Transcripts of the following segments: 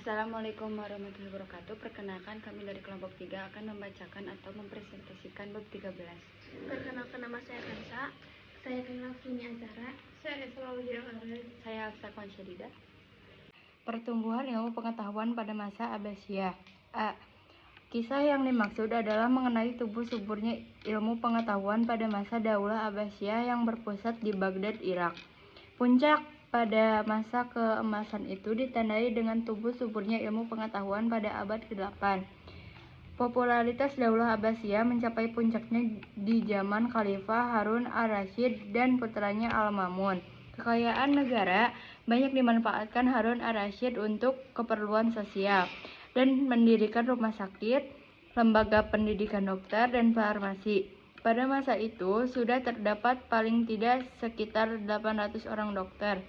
Assalamualaikum warahmatullahi wabarakatuh. Perkenalkan, kami dari kelompok 3 akan membacakan atau mempresentasikan bab 13. Perkenalkan, nama saya Kansa. Saya kenal Kini Azara. Saya selalu Saya Hafsah Konsyadida. Pertumbuhan ilmu pengetahuan pada masa Abbasiyah. A. Kisah yang dimaksud adalah mengenai tumbuh suburnya ilmu pengetahuan pada masa Daulah Abbasiyah yang berpusat di Baghdad, Irak. Puncak pada masa keemasan itu ditandai dengan tumbuh suburnya ilmu pengetahuan pada abad ke-8. Popularitas Daulah Abbasiyah mencapai puncaknya di zaman Khalifah Harun ar-Rasyid dan putranya Al-Mamun. Kekayaan negara banyak dimanfaatkan Harun ar-Rasyid untuk keperluan sosial dan mendirikan rumah sakit, lembaga pendidikan dokter, dan farmasi. Pada masa itu sudah terdapat paling tidak sekitar 800 orang dokter.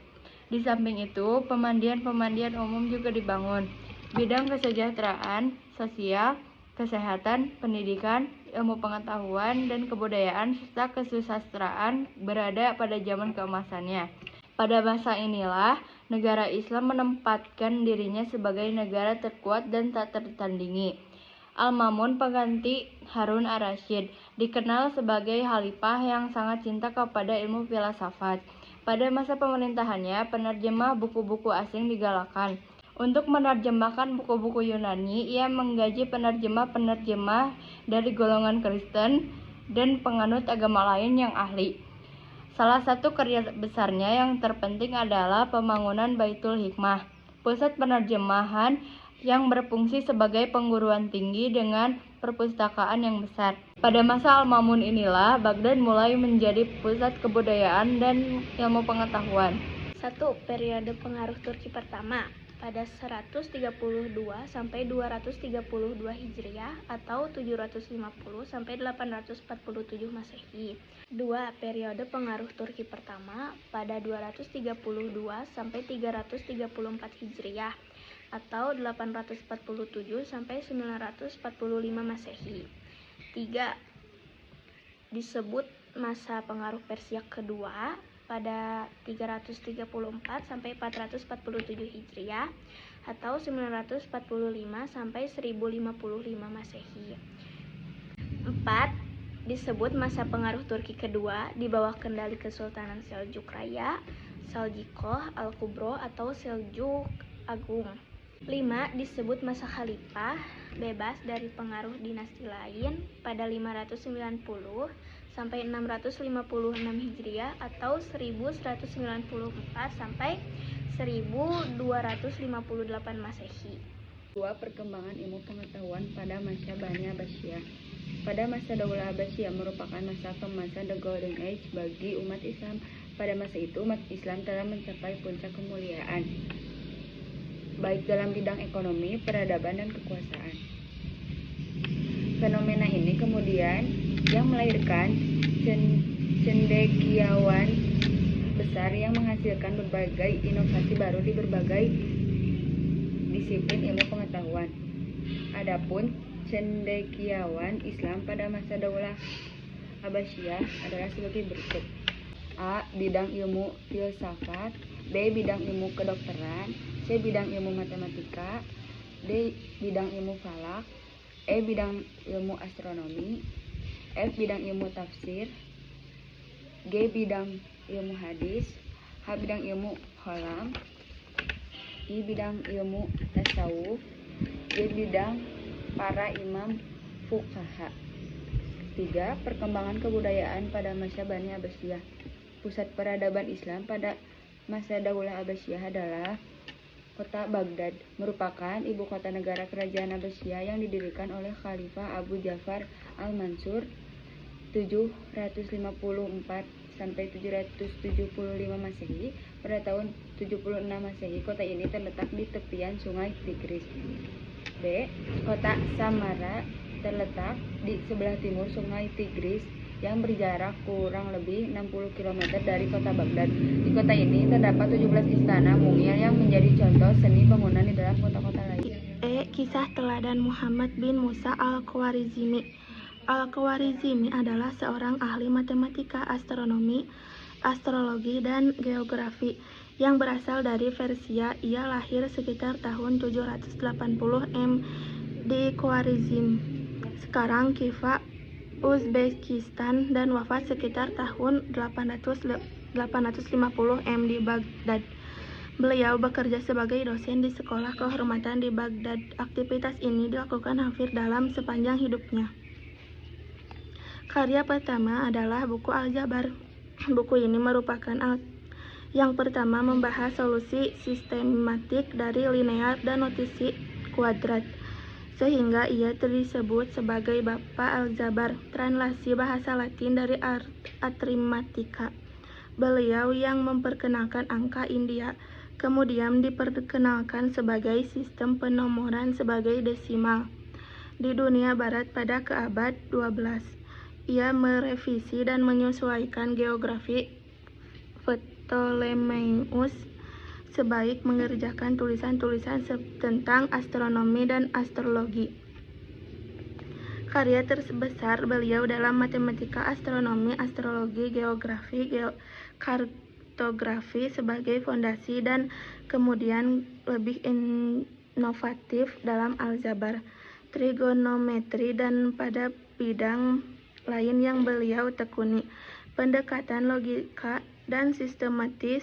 Di samping itu, pemandian-pemandian umum juga dibangun. Bidang kesejahteraan sosial, kesehatan, pendidikan, ilmu pengetahuan, dan kebudayaan, serta kesusastraan berada pada zaman keemasannya. Pada masa inilah, negara Islam menempatkan dirinya sebagai negara terkuat dan tak tertandingi. Al-Mamun, pengganti Harun ar-Rasyid, dikenal sebagai khalifah yang sangat cinta kepada ilmu filsafat. Pada masa pemerintahannya, penerjemah buku-buku asing digalakkan. Untuk menerjemahkan buku-buku Yunani, ia menggaji penerjemah-penerjemah dari golongan Kristen dan penganut agama lain yang ahli. Salah satu karya besarnya yang terpenting adalah pembangunan Baitul Hikmah, pusat penerjemahan yang berfungsi sebagai perguruan tinggi dengan perpustakaan yang besar. Pada masa Al-Mamun inilah, Baghdad mulai menjadi pusat kebudayaan dan ilmu pengetahuan. 1. Periode pengaruh Turki pertama pada 132 sampai 232 Hijriah atau 750 sampai 847 Masehi. 2. Periode pengaruh Turki pertama pada 232 sampai 334 Hijriah atau 847 sampai 945 Masehi. 3. Disebut masa pengaruh Persia kedua pada 334 sampai 447 Hijriah atau 945 sampai 1055 Masehi. 4. Disebut masa pengaruh Turki kedua di bawah kendali Kesultanan Seljuk Raya, Saljikoh Al-Kubro atau Seljuk Agung. 5. Disebut masa khalifah bebas dari pengaruh dinasti lain pada 590 sampai 656 Hijriah atau 1194 sampai 1258 Masehi. 2. Perkembangan ilmu pengetahuan pada masa Bani Abbasiyah. Pada masa Daulah Abbasiyah merupakan masa keemasan The Golden Age bagi umat Islam. Pada masa itu umat Islam telah mencapai puncak kemuliaan, baik dalam bidang ekonomi, peradaban, dan kekuasaan. Fenomena ini kemudian yang melahirkan cendekiawan besar yang menghasilkan berbagai inovasi baru di berbagai disiplin ilmu pengetahuan. Adapun cendekiawan Islam pada masa Daulah Abbasiyah adalah sebagai berikut. A. Bidang ilmu filsafat. B. Bidang ilmu kedokteran. C. Bidang ilmu matematika. D. Bidang ilmu falak. E. Bidang ilmu astronomi. F. Bidang ilmu tafsir. G. Bidang ilmu hadis. H. Bidang ilmu kalam. I. Bidang ilmu tasawuf. J. Bidang para imam fuqaha. 3. Perkembangan kebudayaan pada masa Bani Abbasiyah. Pusat peradaban Islam pada masa Daulah Abbasiyah adalah kota Baghdad, merupakan ibu kota negara kerajaan Abbasiyah yang didirikan oleh Khalifah Abu Ja'far Al-Mansur 754 sampai 775 Masehi. Pada tahun 76 Masehi, kota ini terletak di tepian Sungai Tigris. B. Kota Samarra terletak di sebelah timur Sungai Tigris yang berjarak kurang lebih 60 km dari kota Baghdad. Di kota ini terdapat 17 istana mungil yang menjadi contoh seni bangunan di dalam kota-kota lain. E. Kisah teladan Muhammad bin Musa Al-Khwarizmi. Al-Khwarizmi adalah seorang ahli matematika, astronomi, astrologi, dan geografi. yang berasal dari Persia. Ia lahir sekitar tahun 780 di Khwarizm, sekarang Khiva, Uzbekistan, dan wafat sekitar tahun 850 di Baghdad. Beliau bekerja sebagai dosen di sekolah kehormatan di Baghdad. Aktivitas ini dilakukan hampir dalam sepanjang hidupnya. Karya pertama adalah buku Al-Jabar. Buku ini merupakan yang pertama membahas solusi sistematik dari linear dan notisi kuadrat, sehingga ia disebut sebagai Bapak Al-Jabar, translasi bahasa Latin dari aritmatika. Beliau yang memperkenalkan angka India, kemudian diperkenalkan sebagai sistem penomoran sebagai desimal di dunia barat pada keabad 12. Ia merevisi dan menyesuaikan geografi Ptolemeus sebaik mengerjakan tulisan-tulisan tentang astronomi dan astrologi. Karya terbesar beliau dalam matematika, astronomi, astrologi, geografi, kartografi sebagai fondasi, dan kemudian lebih inovatif dalam aljabar, trigonometri, dan pada bidang lain yang beliau tekuni, pendekatan logika dan sistematis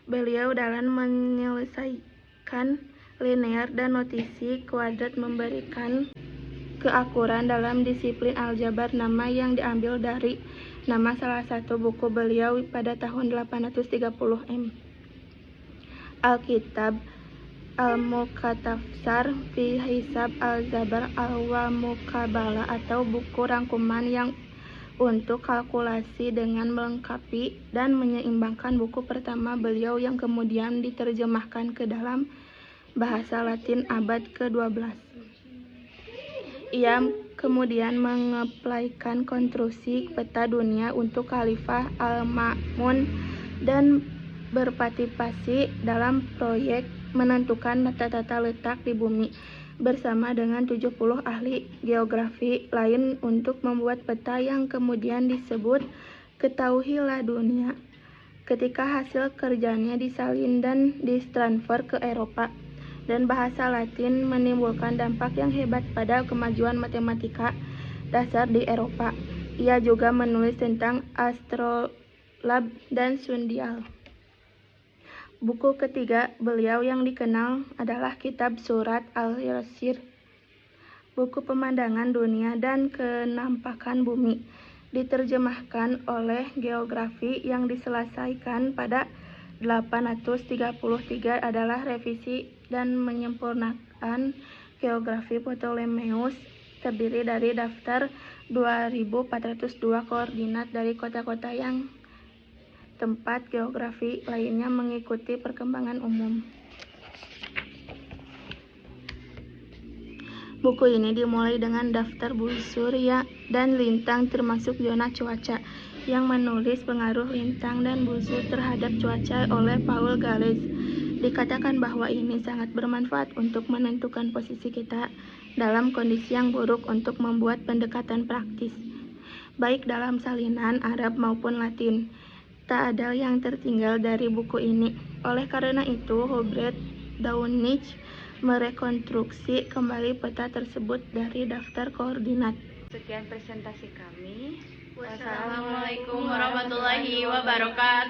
beliau dalam menyelesaikan linear dan notisi kuadrat memberikan keakuran dalam disiplin aljabar, nama yang diambil dari nama salah satu buku beliau pada tahun 830 Alkitab Al-Muqtafsar fi Hisab Al-Jabar Al-Muqabalah, atau buku rangkuman yang untuk kalkulasi dengan melengkapi dan menyeimbangkan buku pertama beliau yang kemudian diterjemahkan ke dalam bahasa Latin abad ke-12. Ia kemudian mengaplikan konstruksi peta dunia untuk Khalifah Al-Ma'mun dan berpartisipasi dalam proyek menentukan tata letak di bumi bersama dengan 70 ahli geografi lain untuk membuat peta yang kemudian disebut Ketahuilah Dunia. Ketika hasil kerjanya disalin dan ditransfer ke Eropa dan bahasa Latin, menimbulkan dampak yang hebat pada kemajuan matematika dasar di Eropa. Ia juga menulis tentang astrolab dan sundial. Buku ketiga beliau yang dikenal adalah Kitab Surat Al-Yasir, buku pemandangan dunia dan kenampakan bumi, diterjemahkan oleh geografi yang diselesaikan pada 833 adalah revisi dan menyempurnakan geografi Ptolemeus, terdiri dari daftar 2402 koordinat dari kota-kota yang tempat geografi lainnya mengikuti perkembangan umum. Buku ini dimulai dengan daftar bumi surya dan lintang termasuk zona cuaca, yang menulis pengaruh lintang dan bulan terhadap cuaca oleh Paul Gales. Dikatakan bahwa ini sangat bermanfaat untuk menentukan posisi kita dalam kondisi yang buruk untuk membuat pendekatan praktis, baik dalam salinan Arab maupun Latin. Tak ada yang tertinggal dari buku ini. Oleh karena itu, Hubert Dawnich merekonstruksi kembali peta tersebut dari daftar koordinat. Sekian presentasi kami. Wassalamualaikum warahmatullahi wabarakatuh.